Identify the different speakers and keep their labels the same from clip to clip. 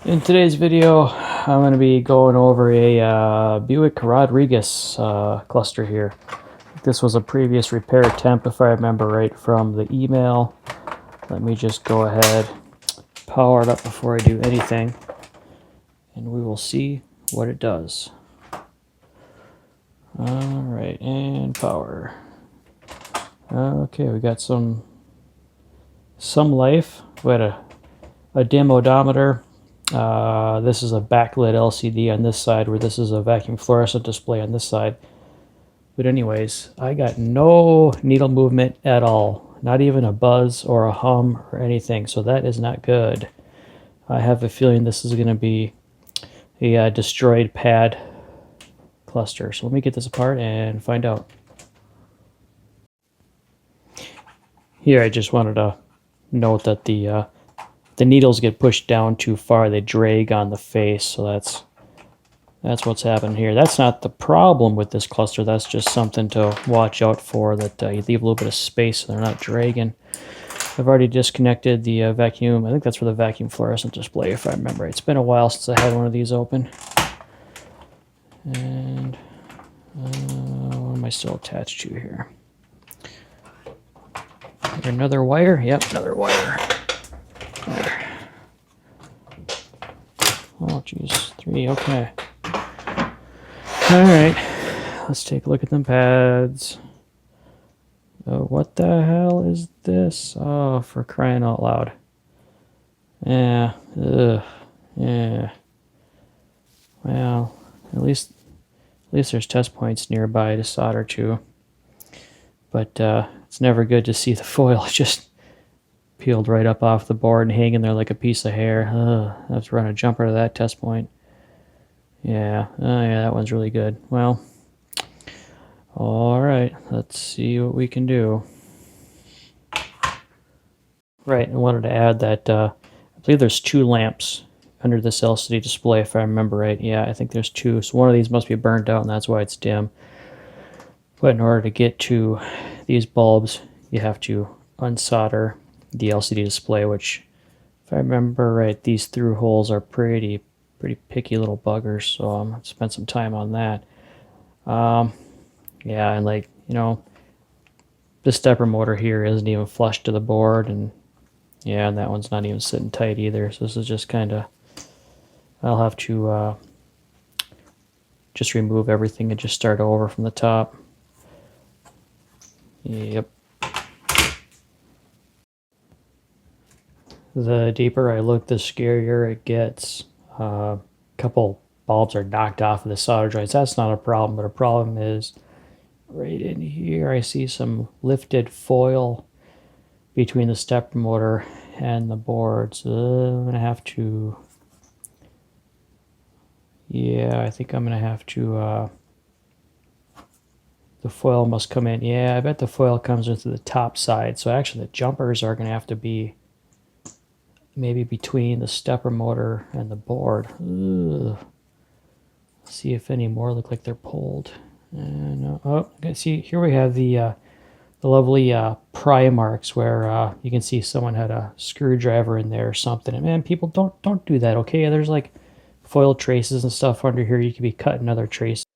Speaker 1: In today's video, I'm going to be going over a Buick Rodriguez cluster here. This was a previous repair attempt, if I remember right from the email. Let me just go ahead, power it up before I do anything, and we will see what it does. Alright, and power. Okay, we got some life. We had a dim odometer. This is a backlit LCD on this side, where this is a vacuum fluorescent display on this side. But anyways, I got no needle movement at all. Not even a buzz or a hum or anything. So that is not good. I have a feeling this is going to be a destroyed pad cluster. So let me get this apart and find out. Here I just wanted to note that the needles get pushed down too far. They drag on the face, so that's what's happening here. That's not the problem with this cluster. That's just something to watch out for, that you leave a little bit of space so they're not dragging. I've already disconnected the vacuum. I think that's for the vacuum fluorescent display, if I remember. It's been a while since I had one of these open. And what am I still attached to here? Another wire? Yep, another wire. There. Oh, geez. 3, okay. Alright, let's take a look at them pads. Oh, what the hell is this? Oh, for crying out loud. Yeah, ugh, yeah. Well, at least there's test points nearby to solder to. But it's never good to see the foil just peeled right up off the board and hanging there like a piece of hair. Ugh, I have to run a jumper to that test point. Yeah, oh yeah, that one's really good. Well, alright, let's see what we can do. Right, I wanted to add that I believe there's 2 lamps under this LCD display, if I remember right. Yeah, I think there's 2. So one of these must be burnt out, and that's why it's dim. But in order to get to these bulbs, you have to unsolder the LCD display, which, if I remember right, these through holes are pretty picky little buggers, so I'm going to spend some time on that. Yeah, and like, you know, the stepper motor here isn't even flush to the board, and yeah, and that one's not even sitting tight either, so this is just kind of, I'll have to just remove everything and just start over from the top. Yep. The deeper I look, the scarier it gets. A couple bulbs are knocked off of the solder joints. That's not a problem, but a problem is right in here. I see some lifted foil between the stepper motor and the board. So I'm going to have to... Yeah, I think I'm going to have to... the foil must come in. Yeah, I bet the foil comes into the top side. So actually the jumpers are going to have to be maybe between the stepper motor and the board. Ugh. See if any more look like they're pulled. And oh, okay, see here we have the lovely pry marks where you can see someone had a screwdriver in there or something. And man, people don't do that. Okay, there's like foil traces and stuff under here. You could be cutting other traces.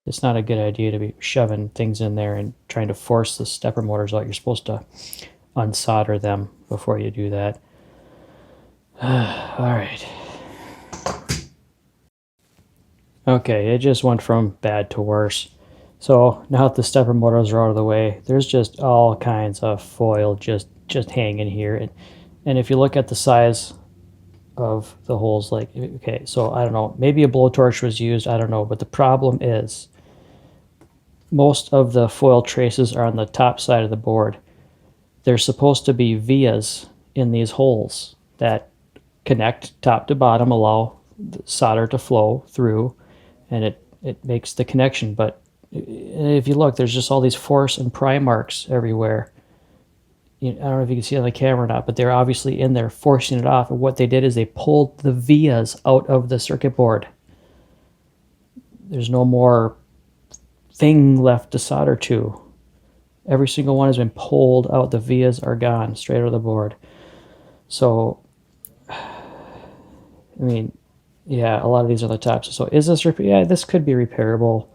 Speaker 1: It's not a good idea to be shoving things in there and trying to force the stepper motors out. You're supposed to unsolder them before you do that. All right. Okay, it just went from bad to worse. So now that the stepper motors are out of the way, there's just all kinds of foil just hanging here. And if you look at the size of the holes, like, okay, so I don't know, maybe a blowtorch was used, I don't know, but the problem is most of the foil traces are on the top side of the board. There's supposed to be vias in these holes that connect top to bottom, allow the solder to flow through, and it makes the connection. But if you look, there's just all these force and pry marks everywhere. I don't know if you can see it on the camera or not, but they're obviously in there forcing it off. And what they did is they pulled the vias out of the circuit board. There's no more thing left to solder to. Every single one has been pulled out. The vias are gone straight out of the board. So, I mean, yeah, a lot of these are the tops. So is this, yeah, this could be repairable,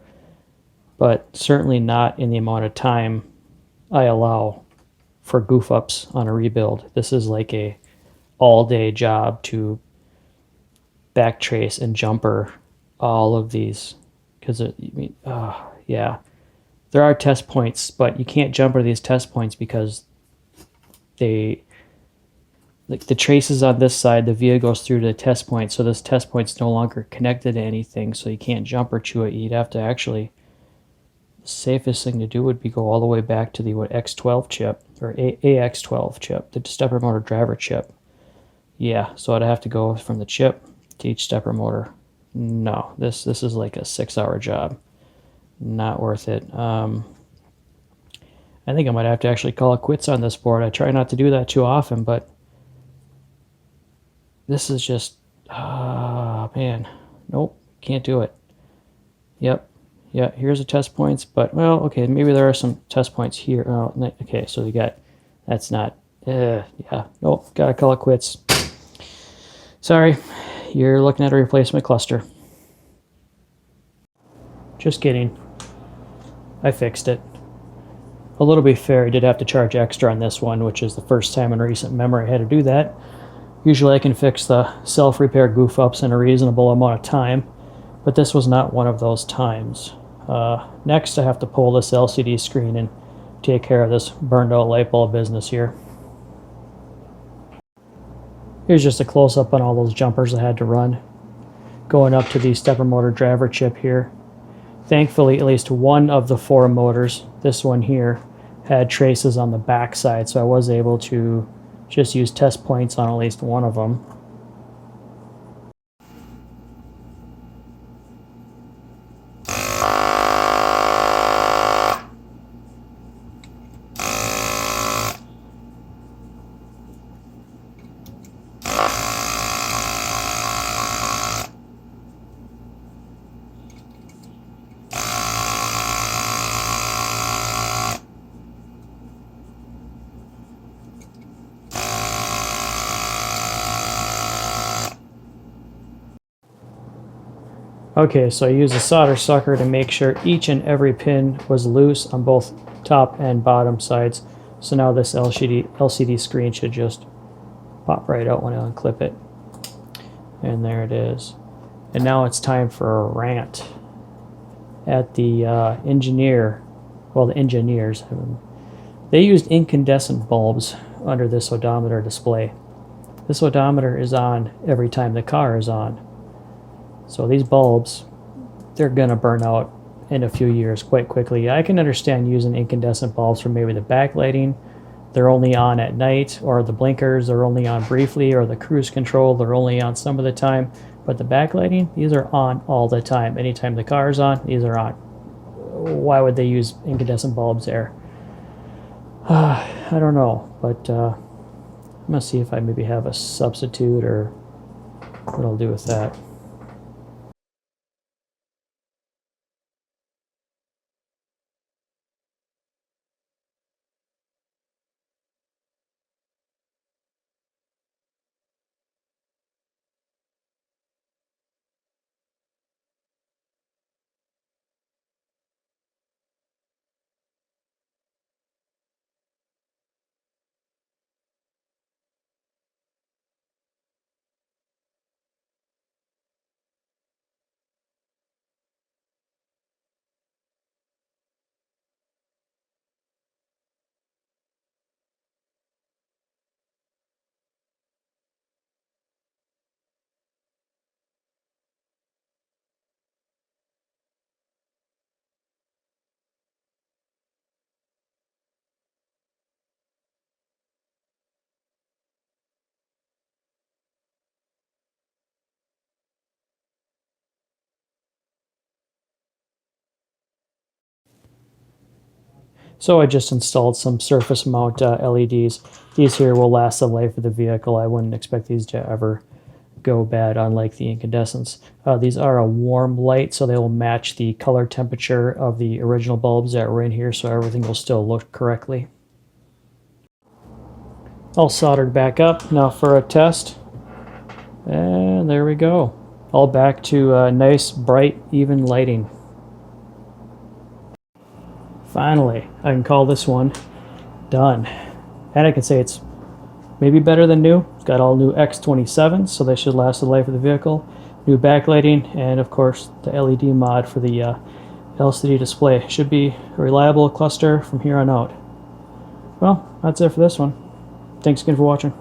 Speaker 1: but certainly not in the amount of time I allow for goof ups on a rebuild. This is like a all day job to backtrace and jumper all of these, because yeah, there are test points, but you can't jumper these test points because they, like the traces on this side, the via goes through to the test point, so this test point's no longer connected to anything, so you can't jumper to it. You'd have to actually, the safest thing to do would be go all the way back to the X12 chip, or AX12 chip, the stepper motor driver chip. Yeah, so I'd have to go from the chip to each stepper motor. No, this is like a 6-hour job. Not worth it. I think I might have to actually call it quits on this board. I try not to do that too often, but this is just, man, nope, can't do it. Yep, yeah, here's the test points, but, well, okay, maybe there are some test points here. Oh, okay, so you got, that's not, yeah, nope, gotta call it quits. Sorry, you're looking at a replacement cluster. Just kidding. I fixed it. A little bit fair, I did have to charge extra on this one, which is the first time in recent memory I had to do that. Usually I can fix the self-repair goof-ups in a reasonable amount of time, but this was not one of those times. Next, I have to pull this LCD screen and take care of this burned out light bulb business here. Here's just a close-up on all those jumpers I had to run, going up to the stepper motor driver chip here. Thankfully, at least one of the 4 motors, this one here, had traces on the back side, so I was able to just use test points on at least one of them. Okay, so I used a solder sucker to make sure each and every pin was loose on both top and bottom sides. So now this LCD screen should just pop right out when I unclip it. And there it is. And now it's time for a rant at the the engineers. They used incandescent bulbs under this odometer display. This odometer is on every time the car is on. So these bulbs, they're gonna burn out in a few years quite quickly. I can understand using incandescent bulbs for maybe the backlighting. They're only on at night, or the blinkers are only on briefly, or the cruise control, they're only on some of the time. But the backlighting, these are on all the time. Anytime the car is on, these are on. Why would they use incandescent bulbs there? I don't know, but I'm gonna see if I maybe have a substitute or what I'll do with that. So I just installed some surface mount LEDs. These here will last the life of the vehicle. I wouldn't expect these to ever go bad, unlike the incandescents. These are a warm light, so they will match the color temperature of the original bulbs that were in here, so everything will still look correctly. All soldered back up. Now for a test. And there we go. All back to nice, bright, even lighting. Finally, I can call this one done. And I can say it's maybe better than new. It's got all new X27s, so they should last the life of the vehicle. New backlighting, and of course the LED mod for the LCD display. Should be a reliable cluster from here on out. Well, that's it for this one. Thanks again for watching.